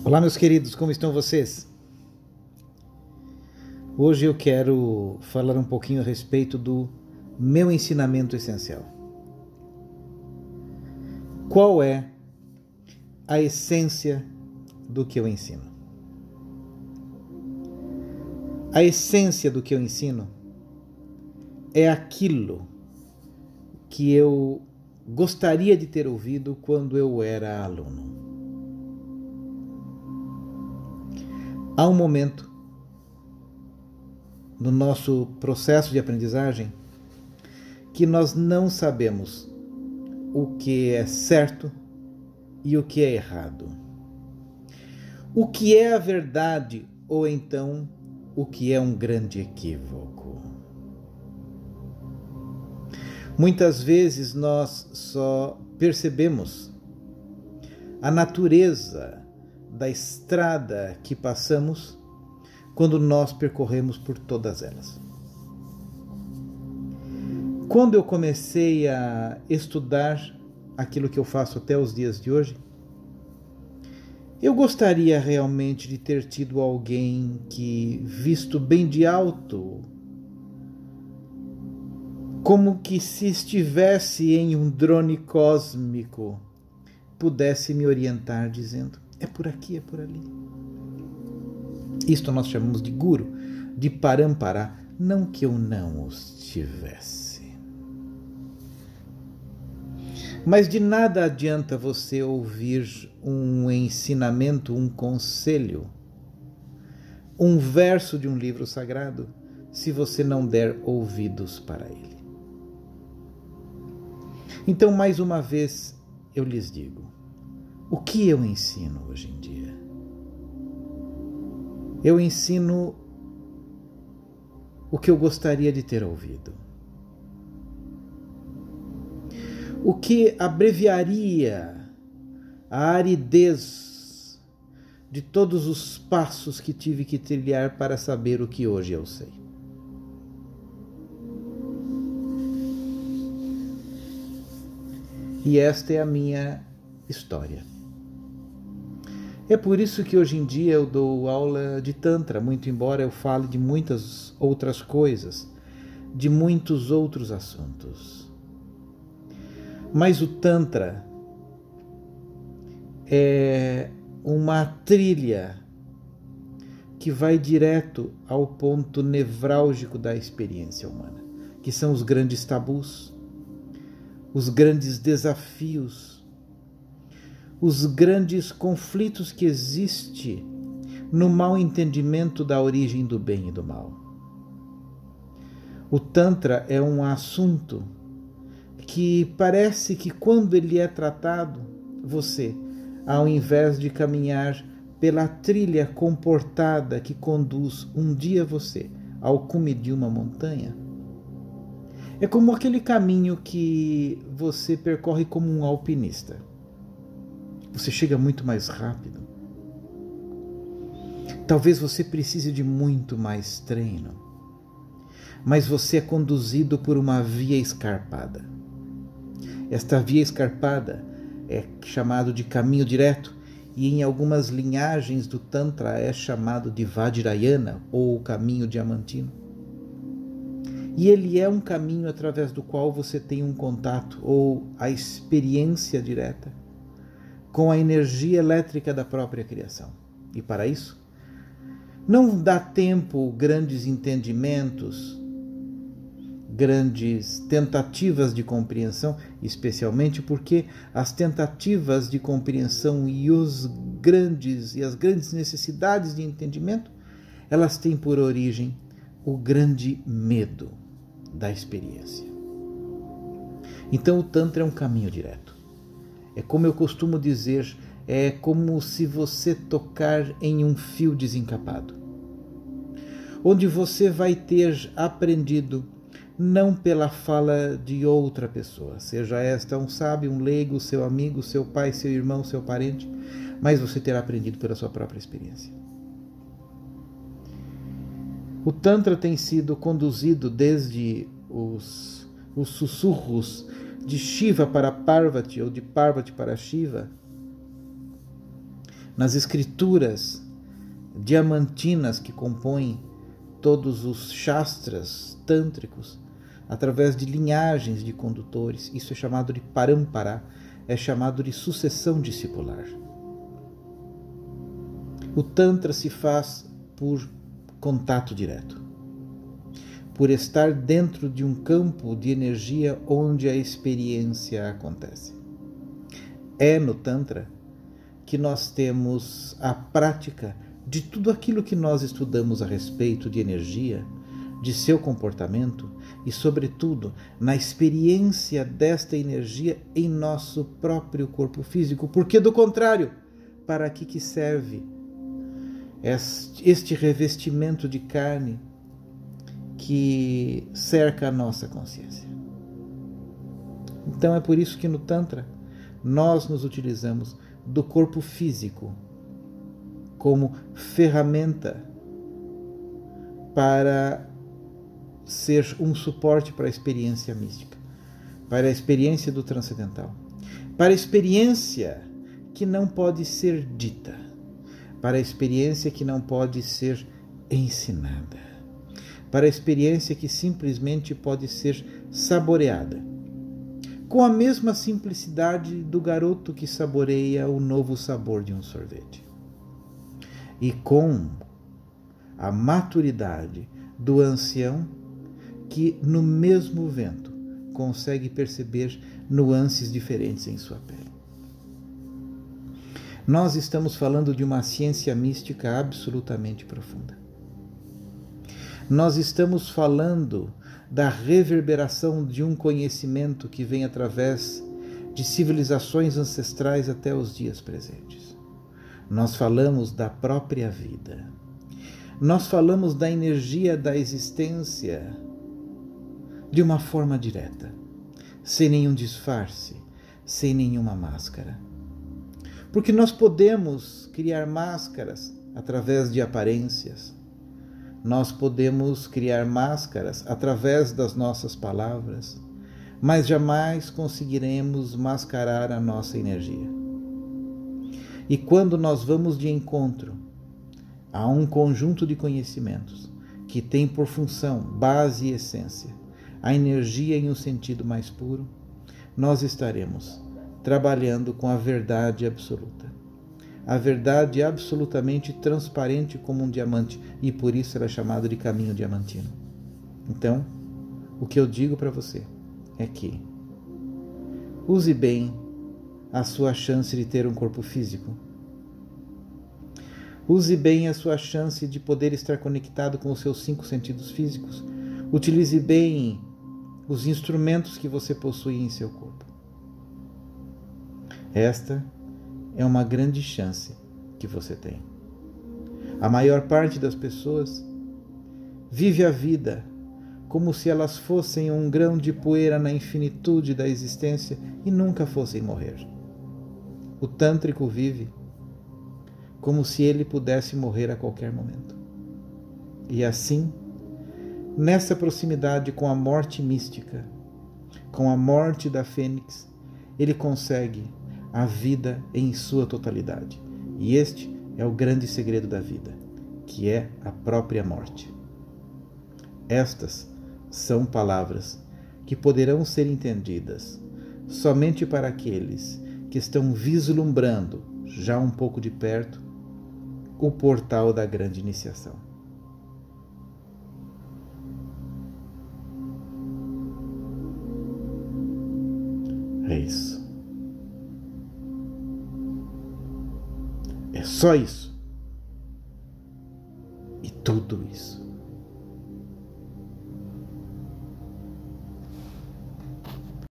Olá, meus queridos, como estão vocês? Hoje eu quero falar um pouquinho a respeito do meu ensinamento essencial. Qual é a essência do que eu ensino? A essência do que eu ensino é aquilo que eu gostaria de ter ouvido quando eu era aluno. Há um momento no nosso processo de aprendizagem que nós não sabemos o que é certo e o que é errado. O que é a verdade ou então o que é um grande equívoco. Muitas vezes nós só percebemos a natureza da estrada que passamos quando nós percorremos por todas elas. Quando eu comecei a estudar aquilo que eu faço até os dias de hoje, eu gostaria realmente de ter tido alguém que, visto bem de alto, como que se estivesse em um drone cósmico, pudesse me orientar dizendo: é por aqui, é por ali. Isto nós chamamos de guru, de parampará, não que eu não os tivesse. Mas de nada adianta você ouvir um ensinamento, um conselho, um verso de um livro sagrado, se você não der ouvidos para ele. Então, mais uma vez, eu lhes digo, o que eu ensino hoje em dia? Eu ensino o que eu gostaria de ter ouvido. O que abreviaria a aridez de todos os passos que tive que trilhar para saber o que hoje eu sei. E esta é a minha história. É por isso que hoje em dia eu dou aula de Tantra, muito embora eu fale de muitas outras coisas, de muitos outros assuntos. Mas o Tantra é uma trilha que vai direto ao ponto nevrálgico da experiência humana, que são os grandes tabus, os grandes desafios, os grandes conflitos que existem no mau entendimento da origem do bem e do mal. O Tantra é um assunto que parece que quando ele é tratado, você, ao invés de caminhar pela trilha comportada que conduz um dia você ao cume de uma montanha, é como aquele caminho que você percorre como um alpinista. Você chega muito mais rápido. Talvez você precise de muito mais treino. Mas você é conduzido por uma via escarpada. Esta via escarpada é chamado de caminho direto e em algumas linhagens do Tantra é chamado de Vajrayana ou caminho diamantino. E ele é um caminho através do qual você tem um contato ou a experiência direta com a energia elétrica da própria criação. E para isso, não dá tempo grandes entendimentos, grandes tentativas de compreensão, especialmente porque as tentativas de compreensão e as grandes necessidades de entendimento, elas têm por origem o grande medo da experiência. Então o Tantra é um caminho direto. É como eu costumo dizer, é como se você tocar em um fio desencapado, onde você vai ter aprendido não pela fala de outra pessoa, seja esta um sábio, um leigo, seu amigo, seu pai, seu irmão, seu parente, mas você terá aprendido pela sua própria experiência. O Tantra tem sido conduzido desde os sussurros de Shiva para Parvati ou de Parvati para Shiva, nas escrituras diamantinas que compõem todos os shastras tântricos, através de linhagens de condutores. Isso é chamado de parampara, é chamado de sucessão discipular. O Tantra se faz por contato direto, por estar dentro de um campo de energia onde a experiência acontece. É no Tantra que nós temos a prática de tudo aquilo que nós estudamos a respeito de energia, de seu comportamento e, sobretudo, na experiência desta energia em nosso próprio corpo físico. Porque, do contrário, para que serve este revestimento de carne que cerca a nossa consciência? Então é por isso que no Tantra nós nos utilizamos do corpo físico como ferramenta para ser um suporte para a experiência mística, para a experiência do transcendental, para a experiência que não pode ser dita, para a experiência que não pode ser ensinada, para a experiência que simplesmente pode ser saboreada, com a mesma simplicidade do garoto que saboreia o novo sabor de um sorvete, e com a maturidade do ancião que, no mesmo vento, consegue perceber nuances diferentes em sua pele. Nós estamos falando de uma ciência mística absolutamente profunda. Nós estamos falando da reverberação de um conhecimento que vem através de civilizações ancestrais até os dias presentes. Nós falamos da própria vida. Nós falamos da energia da existência de uma forma direta, sem nenhum disfarce, sem nenhuma máscara. Porque nós podemos criar máscaras através de aparências. Nós podemos criar máscaras através das nossas palavras, mas jamais conseguiremos mascarar a nossa energia. E quando nós vamos de encontro a um conjunto de conhecimentos que tem por função, base e essência a energia em um sentido mais puro, nós estaremos trabalhando com a verdade absoluta. A verdade absolutamente transparente como um diamante, e por isso ela é chamada de caminho diamantino. Então, o que eu digo para você é que use bem a sua chance de ter um corpo físico. Use bem a sua chance de poder estar conectado com os seus 5 sentidos físicos. Utilize bem os instrumentos que você possui em seu corpo. Esta é uma grande chance que você tem. A maior parte das pessoas vive a vida como se elas fossem um grão de poeira na infinitude da existência e nunca fossem morrer. O tântrico vive como se ele pudesse morrer a qualquer momento. E assim, nessa proximidade com a morte mística, com a morte da fênix, ele consegue a vida em sua totalidade. E este é o grande segredo da vida, que é a própria morte. Estas são palavras que poderão ser entendidas somente para aqueles que estão vislumbrando, já um pouco de perto, o portal da grande iniciação. É isso. É só isso. E tudo isso.